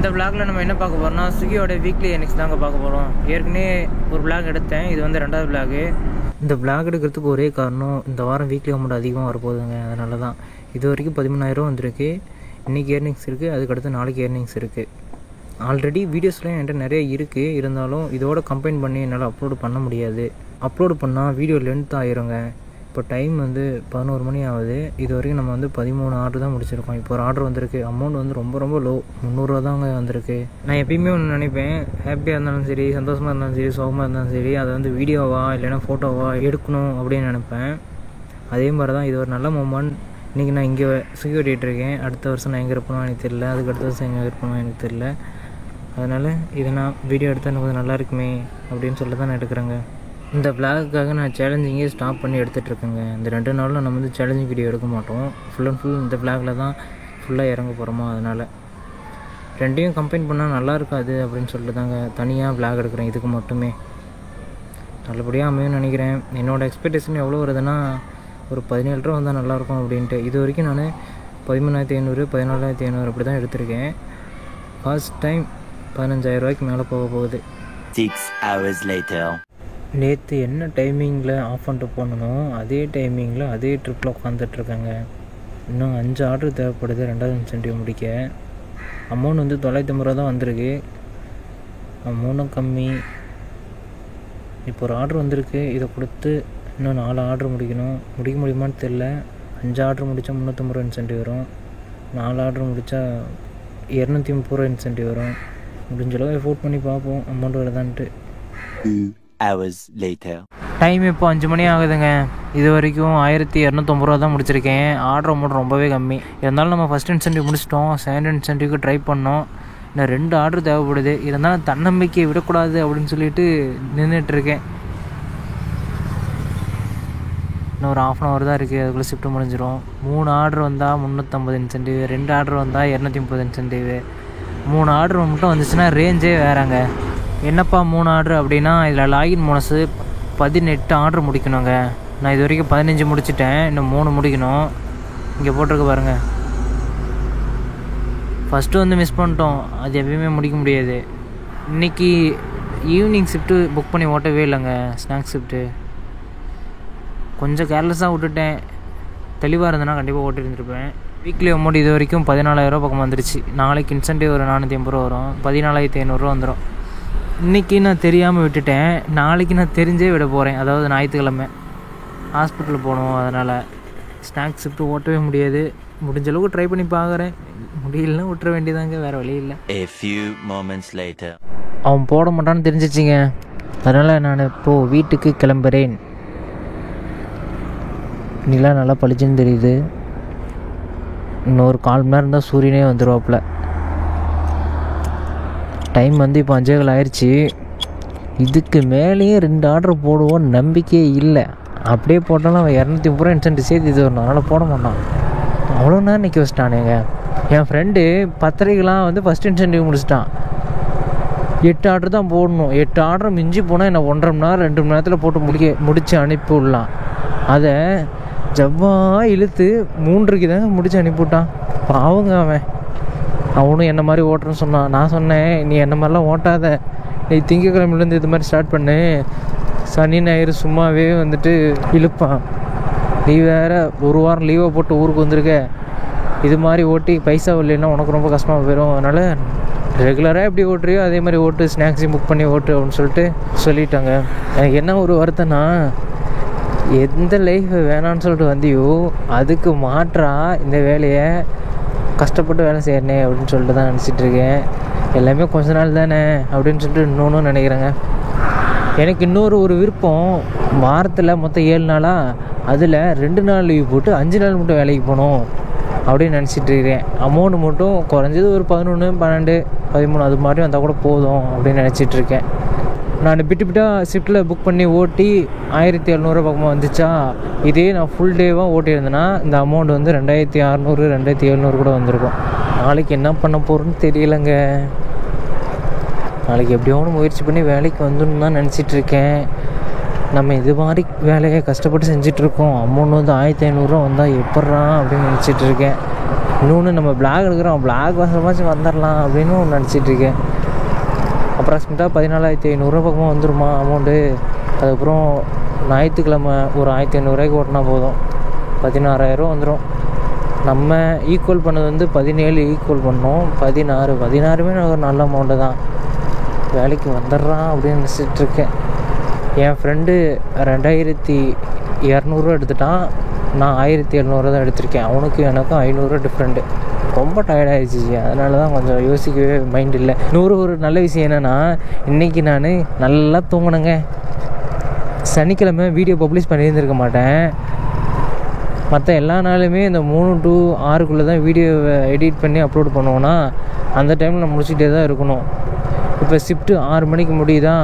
இந்த vlogல நம்ம என்ன பார்க்க போறோம்னா ஸ்விக்கியோட வீக்லி ஏர்னிங்ஸ் தாங்க பார்க்க போறோம். ஏற்கனவே ஒரு vlog எடுத்தேன், இது வந்து ரெண்டாவது vlog. இந்த vlog எடுக்கிறதுக்கு ஒரே காரணம் இந்த வாரம் வீக்லி அமௌண்ட் அதிகமாக வரப்போகுதுங்க. அதனால தான் இது வரைக்கும் 13,000 வந்திருக்கு. இன்றைக்கி ஏர்னிங்ஸ் இருக்குது, அதுக்கடுத்து நாளைக்கு ஏர்னிங்ஸ் இருக்குது. ஆல்ரெடி வீடியோஸ்லாம் என்கிட்ட நிறைய இருக்குது, இருந்தாலும் இதோட கம்பைன் பண்ணி என்னால் அப்லோடு பண்ண முடியாது. அப்லோடு பண்ணால் வீடியோ லென்த் ஆயிருங்க. இப்போ டைம் வந்து 11 மணி ஆகுது. இது வரைக்கும் நம்ம வந்து 13 ஆர்டர் தான் முடிச்சிருக்கோம். இப்போ ஒரு ஆர்டர் வந்திருக்கு. அமௌண்ட் வந்து ரொம்ப லோ, 300 ரூபா தாங்க வந்திருக்கு. நான் எப்பயுமே ஒன்று நினைப்பேன், ஹாப்பியாக இருந்தாலும் சரி, சந்தோஷமாக இருந்தாலும் சரி, சோகமாக இருந்தாலும் சரி, அதை வந்து வீடியோவா இல்லைன்னா ஃபோட்டோவா எடுக்கணும் அப்படின்னு நினைப்பேன். அதே மாதிரி தான் இது ஒரு நல்ல மூமெண்ட். இன்றைக்கி நான் இங்கே ஸ்விக்கி ஓட்டிகிட்ருக்கேன். அடுத்த வருஷம் நான் எங்கே இருப்பேனோ எனக்கு தெரியல, அதுக்கு அடுத்த வருஷம் எங்கே இருப்பேனோ எனக்கு தெரியல. அதனால் இதை நான் வீடியோ எடுத்தால் எனக்கு கொஞ்சம் நல்லா இருக்குமே அப்படின்னு சொல்லிட்டு தான் நான் எடுக்கிறேங்க. இந்த vlogக்காக நான் சேலஞ்சிங்கே ஸ்டாப் பண்ணி எடுத்துகிட்ருக்கேங்க. இந்த 2 நாளில் நம்ம வந்து சேலஞ்சிங் வீடியோ எடுக்க மாட்டோம். ஃபுல் அண்ட் ஃபுல் இந்த vlogல தான் ஃபுல்லாக இறங்க போகிறோமா. அதனால் ரெண்டையும் கம்பைன் பண்ணால் நல்லா இருக்காது அப்படின்னு சொல்லிட்டு தாங்க தனியாக vlog எடுக்கிறேன். இதுக்கு மட்டுமே நல்லபடியாக அமையும்னு நினைக்கிறேன். என்னோடய எக்ஸ்பெக்டேஷன் எவ்வளோ வருதுன்னா ஒரு 17 ரூபா வந்தால் நல்லாயிருக்கும் அப்படின்ட்டு. இது வரைக்கும் நான் 13,500 14,500 அப்படி தான் எடுத்திருக்கேன். ஃபர்ஸ்ட் டைம் 15,000 ரூபாய்க்கு மேலே போக போகுது. 6 hours later. நேற்று என்ன டைமிங்கில் ஆஃப் பண்ணிட்டு போனோம் அதே டைமிங்கில் அதே ட்ரிப்பில் உட்காந்துட்ருக்காங்க. இன்னும் 5 ஆர்டர் தேவைப்படுது 2வது இன்சென்டிவ் முடிக்க. அமௌண்ட் வந்து 950 ரூபா தான் வந்திருக்கு. அமௌண்ட்டும் கம்மி. இப்போ ஒரு ஆர்டர் வந்திருக்கு, இதை கொடுத்து இன்னும் 4 ஆர்டர் முடிக்கணும். முடிக்க முடியுமான்னு தெரில. 5 ஆர்டர் முடித்தா 350 ரூபா இன்சென்டிவ் வரும். 4 ஆர்டர் முடித்தா 230 ரூபா இன்சென்டிவ் வரும். முடிஞ்சளவு எஃபோர்ட் பண்ணி பார்ப்போம் அமௌண்ட் வருதான்ட்டு. 2 hours later. டைம் இப்போ 5 மணி ஆகுதுங்க. இது வரைக்கும் 1,250 ரூபா தான் முடிச்சிருக்கேன். ஆர்டர் அமௌண்ட் ரொம்பவே கம்மி. இருந்தாலும் நம்ம ஃபஸ்ட் இன்சென்டிவ் முடிச்சிட்டோம். செகண்ட் இன்சென்டிவ்க்கு ட்ரை பண்ணோம். இன்னும் 2 ஆர்டர் தேவைப்படுது. இருந்தாலும் தன்னம்பிக்கையை விடக்கூடாது அப்படின்னு சொல்லிட்டு நின்றுட்டுருக்கேன். இன்னும் ஒரு 1/2 hour தான் இருக்குது, அதுக்குள்ளே ஷிஃப்ட் முடிஞ்சிடும். 3 ஆர்டர் வந்தால் 350 இன்சென்டிவ், 2 ஆர்டர் வந்தால் 230 இன்சென்டிவ். 3 ஆர்டர் மட்டும் வந்துச்சுன்னா ரேஞ்சே வேறாங்க. என்னப்பா 3 ஆர்டர் அப்படின்னா இதில் லாகின் போனஸு 18 ஆர்டர் முடிக்கணுங்க. நான் இது வரைக்கும் 15 முடிச்சிட்டேன், இன்னும் 3 முடிக்கணும். இங்கே போட்டிருக்கு பாருங்கள். ஃபஸ்ட்டு வந்து மிஸ் பண்ணிட்டோம், அது எப்பயுமே முடிக்க முடியாது. இன்றைக்கி ஈவினிங் ஷிஃப்ட்டு புக் பண்ணி ஓட்டவே இல்லைங்க, ஸ்நாக்ஸ் ஷிஃப்ட்டு. கொஞ்சம் கேர்லெஸ்ஸாக விட்டுட்டேன். தெளிவாக இருந்தேன்னா கண்டிப்பாக ஓட்டிருந்துருப்பேன். வீக்லி அமௌண்ட் இது வரைக்கும் 14,000 ரூபா பக்கம் வந்துருச்சு. நாளைக்கு இன்சென்டிவ் ஒரு 450 ரூபா வரும். 14,500 ரூபா வந்துடும். இன்றைக்கி நான் தெரியாமல் விட்டுட்டேன், நாளைக்கு நான் தெரிஞ்சே விட போகிறேன். அதாவது ஞாயிற்றுக்கிழமை ஹாஸ்பிட்டல் போகணும். அதனால் ஸ்நாக்ஸ் ஷிஃப்ட்டு ஓட்டவே முடியாது. முடிஞ்ச அளவுக்கு ட்ரை பண்ணி பார்க்குறேன். முடியலன்னா விட்டுற வேண்டியதாங்க, வேறு வழி இல்லை. A few moments later. அவன் போட மாட்டான்னு தெரிஞ்சிச்சிங்க. அதனால் நான் இப்போது வீட்டுக்கு கிளம்புறேன். நிலா நல்லா பளிச்சுன்னு தெரியுது. இன்னொரு 1/4 மணி நேரம் தான் சூரியனே வந்துடுவாப்புல. டைம் வந்து இப்போ 5:15 ஆயிடுச்சு. இதுக்கு மேலேயே 2 ஆர்டர் போடுவோன்னு நம்பிக்கையே இல்லை. அப்படியே போட்டாலும் அவன் 230 ரூபா இன்சென்டிவ் சேர்த்து இது வரணும். அதனால் போட மாட்டான். அவ்வளோ நேரம் நிற்க வச்சிட்டானுங்க. என் ஃப்ரெண்டு 10:30க்கெலாம் வந்து ஃபஸ்ட் இன்சென்டிவ் முடிச்சிட்டான். 8 ஆர்டர் தான் போடணும். 8 ஆர்டர் மிஞ்சி போனால் என்ன 1.5 மணி நேரம் 2 மணி நேரத்தில் போட்டு முடித்து அனுப்பி விடலாம். அதை ஜவ்வாக இழுத்து 3க்கு தாங்க முடித்து அனுப்பிவிட்டான். பாவங்க அவனும் என்ன மாதிரி ஓட்டுறேன்னு சொன்னான். நான் சொன்னேன், நீ என்ன மாதிரிலாம் ஓட்டாத, நீ திங்கக்கிழமையிலேருந்து இது மாதிரி ஸ்டார்ட் பண்ணு. சனி ஞாயிறு சும்மாவே வந்துட்டு இழுப்பான். நீ வேறு ஒரு வாரம் லீவை போட்டு ஊருக்கு வந்திருக்க. இது மாதிரி ஓட்டி பைசா இல்லைன்னா உனக்கு ரொம்ப கஷ்டமாக போயிடும். அதனால் ரெகுலராக எப்படி ஓட்டுறியோ அதே மாதிரி ஓட்டு, ஸ்நாக்ஸையும் புக் பண்ணி ஓட்டு அப்படின்னு சொல்லிட்டாங்க. எனக்கு என்ன ஒரு வருத்தம்னா, எந்த லைஃப் வேணான்னு சொல்லிட்டு வந்தியோ அதுக்கு மாற்றா இந்த வேலையை கஷ்டப்பட்டு வேலை செய்யறனே அப்படின்னு சொல்லிட்டு தான் நினச்சிட்ருக்கேன். எல்லாமே கொஞ்ச நாள் தானே அப்படின்னு சொல்லிட்டு இன்னொன்று நினைக்கிறேங்க. எனக்கு இன்னொரு விருப்பம், வாரத்தில் மொத்தம் 7 நாளாக அதில் 2 நாள் லீவ் போட்டு 5 நாள் மட்டும் வேலைக்கு போகணும் அப்படின்னு நினச்சிட்ருக்கேன். அமௌண்ட் மட்டும் குறைஞ்சது ஒரு 11, 12, 13 அது மாதிரி வந்தால் கூட போதும் அப்படின்னு நினச்சிட்ருக்கேன். நான் பிட்டாக ஷிஃப்ட்டில் புக் பண்ணி ஓட்டி 1,700 பக்கமாக வந்துச்சா. இதே நான் ஃபுல் டேவாக ஓட்டியிருந்தேன்னா இந்த அமௌண்ட் வந்து 2,600, 2,700 கூட வந்திருக்கும். நாளைக்கு என்ன பண்ண போகிறோன்னு தெரியலைங்க. நாளைக்கு எப்படியோ முயற்சி பண்ணி வேலைக்கு வந்துன்னு தான் நினச்சிட்ருக்கேன். நம்ம இது மாதிரி வேலையை கஷ்டப்பட்டு செஞ்சிட்ருக்கோம். அமௌண்ட் வந்து 1,500 ரூபா வந்தால் எப்பட்றா அப்படின்னு நினச்சிட்ருக்கேன். இன்னொன்று நம்ம பிளாக் எடுக்கிறோம், பிளாக் வசமாச்சும் வந்துடலாம் அப்படின்னு நினச்சிட்ருக்கேன். அப்ராக்சிமேட்டாக 14,500 பக்கமாக வந்துடுமா அமௌண்ட்டு. அதுக்கப்புறம் ஞாயிற்றுக்கிழமை ஒரு 1,500 ஓட்டினா போதும், 16,000 வந்துடும். நம்ம ஈக்குவல் பண்ணது வந்து 17 ஈக்குவல் பண்ணோம், 16 ஒரு நல்ல அமௌண்ட்டு தான். வேலைக்கு வந்துடுறான் அப்படின்னு நினச்சிட்ருக்கேன். என் ஃப்ரெண்டு 2,200 எடுத்துட்டான், நான் 1,700 தான் எடுத்திருக்கேன். அவனுக்கு எனக்கும் 500 டிஃப்ரெண்ட்டு. ரொம்ப டயர்டாகிடுச்சு, அதனால தான் கொஞ்சம் யோசிக்கவே மைண்ட் இல்லை. ஒரு நல்ல விஷயம் என்னென்னா, இன்றைக்கி நான் நல்லா தூங்கினேங்க. சனிக்கிழமை வீடியோ பப்ளிஷ் பண்ணியிருந்திருக்க மாட்டேன். மற்ற எல்லா நாளுமே இந்த 3 to 6 தான் வீடியோவை எடிட் பண்ணி அப்லோட் பண்ணுவோன்னா அந்த டைமில் நான் முடிச்சுட்டே தான் இருக்கணும். இப்போ ஷிஃப்ட்டு 6 மணிக்கு முடியுதா,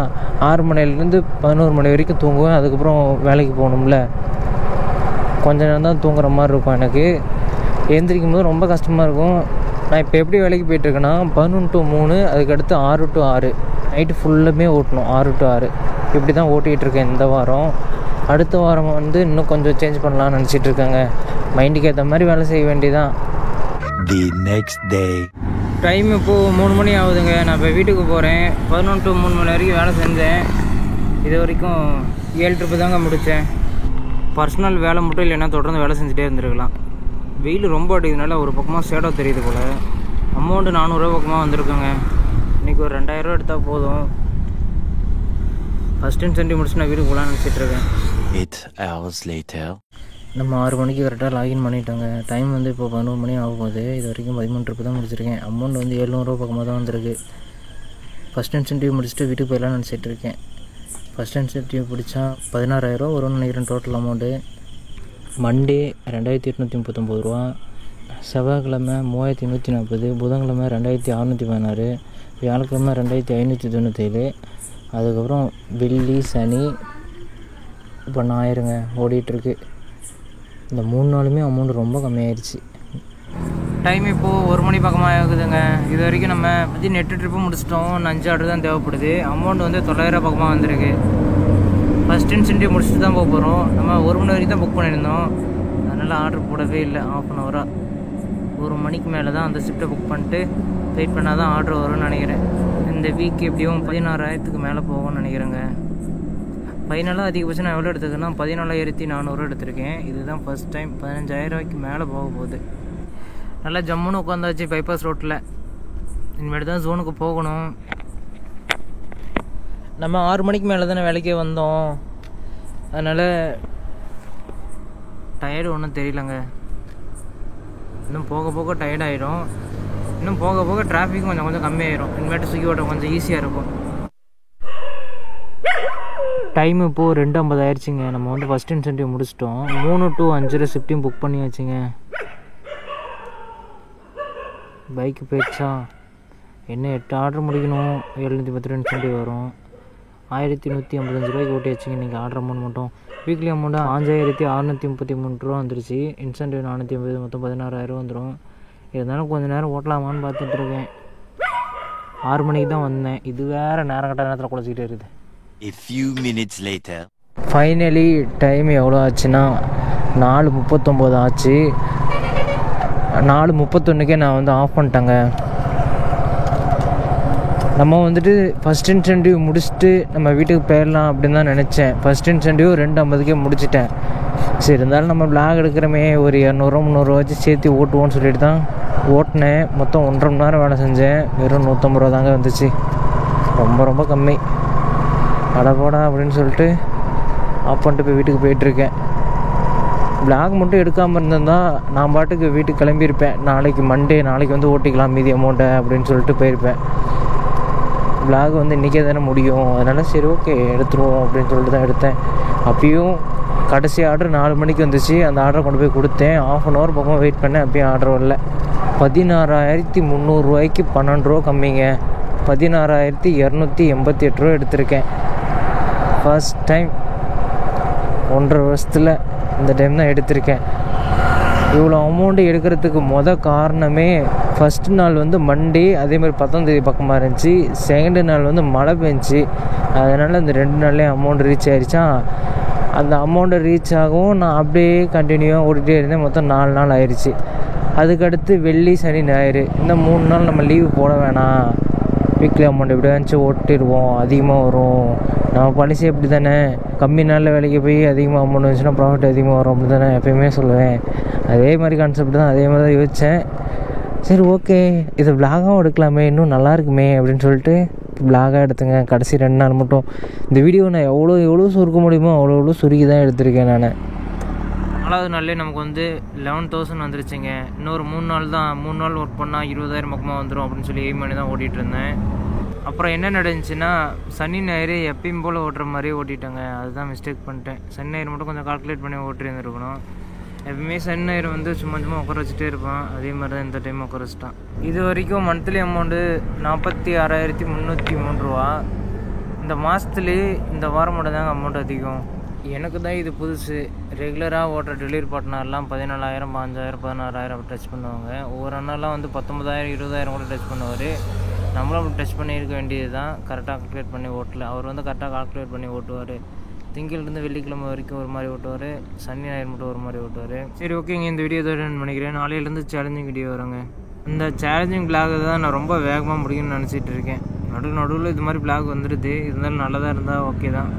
6 மணிலேருந்து 11 மணி வரைக்கும் தூங்குவேன். அதுக்கப்புறம் வேலைக்கு போகணும்ல, கொஞ்ச நேரம் தான் தூங்குற மாதிரி இருக்கும். எனக்கு எழுந்திரிக்கும் போது ரொம்ப கஷ்டமாக இருக்கும். நான் இப்போ எப்படி வேலைக்கு போயிட்டுருக்கேன்னா 11 to 3, அதுக்கடுத்து 6 to 6 நைட்டு ஃபுல்லுமே ஓட்டணும். 6 to 6 இப்படி தான் ஓட்டிகிட்ருக்கேன் இந்த வாரம். அடுத்த வாரம் வந்து இன்னும் கொஞ்சம் சேஞ்ச் பண்ணலான்னு நினச்சிட்ருக்கேங்க. மைண்டுக்கு ஏற்ற மாதிரி வேலை செய்ய வேண்டியதான். The next day. டைம் இப்போது 3 மணி ஆகுதுங்க. நான் இப்போ வீட்டுக்கு போகிறேன். 11 to 3 மணி வரைக்கும் வேலை செஞ்சேன். இது வரைக்கும் 7 ட்ரிப்பு தாங்க முடித்தேன். பர்சனல் வேலை மட்டும் இல்லைன்னா தொடர்ந்து வேலை செஞ்சுட்டே இருந்திருக்கலாம். வெயில் ரொம்ப அடிக்கிறதுனால ஒரு பக்கமாக ஷேடோ தெரியுது போல். அமௌண்ட்டு 400 பக்கமாக வந்திருக்குங்க. இன்றைக்கி ஒரு 2,000 எடுத்தால் போதும். ஃபஸ்ட் இன்சென்டிவ் முடிச்சு நான் வீட்டுக்கு போகலான்னு நினச்சிட்ருக்கேன். 8 hours later. நம்ம 6 மணிக்கு கரெக்டாக லாகின் பண்ணிட்டோங்க. டைம் வந்து இப்போ 11 மணி ஆகும் போது. இது வரைக்கும் 13 ட்ரிப்பு தான் முடிச்சிருக்கேன். அமௌண்ட் வந்து 700 பக்கமாக தான் வந்திருக்கு. ஃபஸ்ட் இன்சென்டிவ் முடிச்சுட்டு வீட்டுக்கு போயிடலான்னு நினச்சிட்ருக்கேன். ஃபஸ்ட் இன்சென்டிவ் பிடிச்சா 16,000 வரும்னு நினைக்கிறேன் டோட்டல் அமௌண்ட்டு. மண்டே 2,839 ரூபா, செவ்வாய்க்கிழமை 3,140, புதன்கிழமை 2,616, வியாழக்கிழமை 2,597, அதுக்கப்புறம் வெள்ளி சனி இப்போ ஞாயிறுங்க ஓடிட்டுருக்கு. இந்த 3 நாளுமே அமௌண்ட் ரொம்ப கம்மியாயிருச்சு. டைம் இப்போது 1 மணி பக்கமாக ஆகுதுங்க. இது வரைக்கும் நம்ம 8 ட்ரிப்பு முடிச்சிட்டோம். 5 ஆர்டர் தான் தேவைப்படுது. அமௌண்ட் வந்து 900 பக்கமாக வந்திருக்கு. ஃபஸ்ட் இன்சென்டிவ் முடிச்சுட்டு தான் போக போகிறோம். நம்ம 1 மணி வரைக்கும் தான் புக் பண்ணியிருந்தோம், அதனால் ஆர்டர் போடவே இல்லை. 1/2 hour 1 மணிக்கு மேலே தான் அந்த ஷிஃப்ட்டை புக் பண்ணிட்டு வெயிட் பண்ணால் தான் ஆர்டர் வரும்னு நினைக்கிறேன். இந்த வீக் எப்படியும் 16,000க்கு மேலே போகும்னு நினைக்கிறேங்க. ஃபைனலாக அதிகபட்சம் நான் எவ்வளோ எடுத்துக்கேன்னா 14,400 எடுத்திருக்கேன். இதுதான் ஃபஸ்ட் டைம். 15,000 மேலே போக போகுது. நல்லா ஜம்முன்னு உட்காந்தாச்சு பைபாஸ் ரோட்டில். இனிமேட்டு தான் ஜோனுக்கு போகணும். நம்ம 6 மணிக்கு மேலே தானே வேலைக்கே வந்தோம், அதனால் டயர்டு ஒன்றும் தெரியலங்க. இன்னும் போக போக டயர்டாயிடும். இன்னும் போக போக டிராஃபிக்கும் கொஞ்சம் கம்மியாயிடும். இனிமேட்டு ஸ்விக்கி ஓட்ட கொஞ்சம் ஈஸியாக இருக்கும். டைம் இப்போது 2:50 ஆயிடுச்சுங்க. நம்ம வந்து ஃபஸ்ட் இன்சென்டிவ் முடிச்சிட்டோம். 3 to 5 ஷிஃப்ட்டையும் புக் பண்ணியாச்சுங்க. பைக்கு போயிடுச்சா என்ன 8 ஆர்டர் முடிக்கணும். 710 இன்சென்டிவ் வரும். 1,155 ரூபாய்க்கு ஓட்டியாச்சுங்க இன்றைக்கி ஆர்டர் அமௌண்ட் மட்டும். வீக்லி அமௌண்ட்டு 5,633 ரூபா வந்துருச்சு. இன்சென்டிவ் 450, மொத்தம் 16,000 வந்துடும். இருந்தாலும் கொஞ்சம் நேரம் ஓட்டலாமான்னு பார்த்துட்ருக்கேன். 6 மணிக்கு தான் வந்தேன். இது வேறு நேரம் கட்ட நேரத்தில் குழச்சிக்கிட்டே இருக்குது. A few minutes later. Finally time எவ்வளோ ஆச்சுன்னா 4:39 ஆச்சு. 4:31க்கே நான் வந்து ஆஃப் பண்ணிட்டேங்க. நம்ம வந்துட்டு ஃபஸ்ட் இன்சென்டிவ் முடிச்சுட்டு நம்ம வீட்டுக்கு போயிடலாம் அப்படின்னு தான் நினச்சேன். ஃபஸ்ட் இன்சென்டிவ் 2:50க்கே முடிச்சிட்டேன். சரி, இருந்தாலும் நம்ம பிளாக் எடுக்கிறோமே, ஒரு 200-300 வச்சு சேர்த்து ஓட்டுவோன்னு சொல்லிட்டு தான் ஓட்டினேன். மொத்தம் 1.5 மணி நேரம் வேலை செஞ்சேன். வெறும் 150 ரூபா தாங்க வந்துச்சு. ரொம்ப கம்மி. அடப்போடா அப்படின்னு சொல்லிட்டு ஆஃப் பண்ணிட்டு போய் வீட்டுக்கு போயிட்டுருக்கேன். பிளாக் மட்டும் எடுக்காமல் இருந்திருந்தால் நான் பாட்டுக்கு வீட்டுக்கு கிளம்பியிருப்பேன். நாளைக்கு மண்டே, நாளைக்கு வந்து ஓட்டிக்கலாம் மீதி அமௌண்ட்டை அப்படின்னு சொல்லிட்டு போயிருப்பேன். பிளாக் வந்து இன்றைக்கே தானே முடியும், அதனால் சரி ஓகே எடுத்துருவோம் அப்படின்னு சொல்லிட்டு தான் எடுத்தேன். அப்பயும் கடைசி ஆர்டர் 4 மணிக்கு வந்துச்சு. அந்த ஆர்டரை கொண்டு போய் கொடுத்தேன். 1/2 hour பக்கம் வெயிட் பண்ணேன். அப்பயும் ஆர்டர் வரல. 16,300 ரூபாய்க்கு 12 ரூபா கம்மிங்க. 16,288 ரூபா எடுத்திருக்கேன். ஃபர்ஸ்ட் டைம் 1.5 வருஷத்தில் இந்த டைம் தான் எடுத்திருக்கேன். இவ்வளோ அமௌண்ட்டு எடுக்கிறதுக்கு காரணமே ஃபஸ்ட்டு நாள் வந்து மண்டே, அதேமாதிரி 10ஆம் தேதி பக்கமாக இருந்துச்சு. செகண்டு நாள் வந்து மழை பெஞ்சிச்சு. அதனால் இந்த 2 நாள்லேயே அமௌண்ட் ரீச் ஆகிடுச்சா. அந்த அமௌண்ட்டை ரீச் ஆகவும் நான் அப்படியே கண்டினியூவாக ஓடிட்டே இருந்தேன். மொத்தம் 4 நாள் ஆயிடுச்சு. அதுக்கடுத்து வெள்ளி சனி ஞாயிறு இந்த 3 நாள் நம்ம லீவு போட வேணாம், வீக்லி அமௌண்ட் எப்படி வந்துச்சு ஓட்டிடுவோம், அதிகமாக வரும். நம்ம பாலிசி அப்படி தானே, கம்மி நாளில் வேலைக்கு போய் அதிகமாக அமௌண்ட் வந்துச்சுன்னா ப்ராஃபிட் அதிகமாக வரும் அப்படி தானே எப்போயுமே சொல்லுவேன். அதே மாதிரி கான்செப்ட் தான், அதே மாதிரி தான் யோசித்தேன். சரி ஓகே, இதை விலாகாகவும் எடுக்கலாமே, இன்னும் நல்லா இருக்குமே அப்படின்னு சொல்லிட்டு விலாகாக எடுத்துங்க. கடைசி 2 நாள் மட்டும் இந்த வீடியோ நான் எவ்வளோ சுருக்க முடியுமோ அவ்வளோ சுருக்கி தான் எடுத்திருக்கேன் நான். 4வது நாள்லேயே நமக்கு வந்து 11,000 வந்துருச்சுங்க. இன்னொரு 3 நாள் தான், 3 நாள் ஒர்க் பண்ணால் 20,000 பக்கமாக வந்துடும் அப்படின்னு சொல்லி எய்ம் பண்ணி தான் ஓட்டிகிட்டு இருந்தேன். அப்புறம் என்ன நடந்துச்சுன்னா, சனி ஞாயிறு எப்பயும் போல் ஓட்டுற மாதிரியே ஓட்டிட்டேங்க. அதுதான் மிஸ்டேக் பண்ணிட்டேன். சனி ஞாயிறு மட்டும் கொஞ்சம் கால்குலேட் பண்ணி ஓட்டிருந்துருக்கணும். எப்பவுமே சனி ஞாயிறு வந்து சும்மா உட்கார வச்சுட்டே இருப்பான், அதே மாதிரி தான் இந்த டைம் உட்கார வச்சுட்டான். இது வரைக்கும் மந்த்லி அமௌண்ட்டு 46,303 ரூபா. இந்த மாதத்துலேயே இந்த வாரம் மட்டும் தாங்க அமௌண்ட் அதிகம். எனக்கு தான் இது புதுசு. ரெகுலராக ஓட்டுற டெலிவரி பார்ட்னர்லாம் 14,000, 15,000, 16,000 டச் பண்ணுவாங்க. ஒவ்வொரு அண்ணாலாம் வந்து 19,000, 20,000 கூட டச் பண்ணுவார். நம்மளும் அப்படி டச் பண்ணியிருக்க வேண்டியது தான். கரெக்டாக கால்குலேட் பண்ணி ஓட்டல. அவர் வந்து கரெக்டாக கால்குலேட் பண்ணி ஓட்டுவார். திங்கள்லேருந்து வெள்ளிக்கிழமை வரைக்கும் ஒரு மாதிரி ஓட்டுவார், சனி ஞாயிறு மட்டும் ஒரு மாதிரி ஓட்டுவார். சரி ஓகேங்க, இந்த வீடியோ தான் நினைக்கிறேன். நாளையிலேருந்து சேலஞ்சிங் வீடியோ வருங்க. இந்த சேலஞ்சிங் பிளாக் தான் நான் ரொம்ப வேகமாக முடியும்னு நினச்சிட்டு இருக்கேன். நடுவில் இது மாதிரி பிளாக் வந்துடுது, இருந்தாலும் நல்லதாக இருந்தால் ஓகே தான்.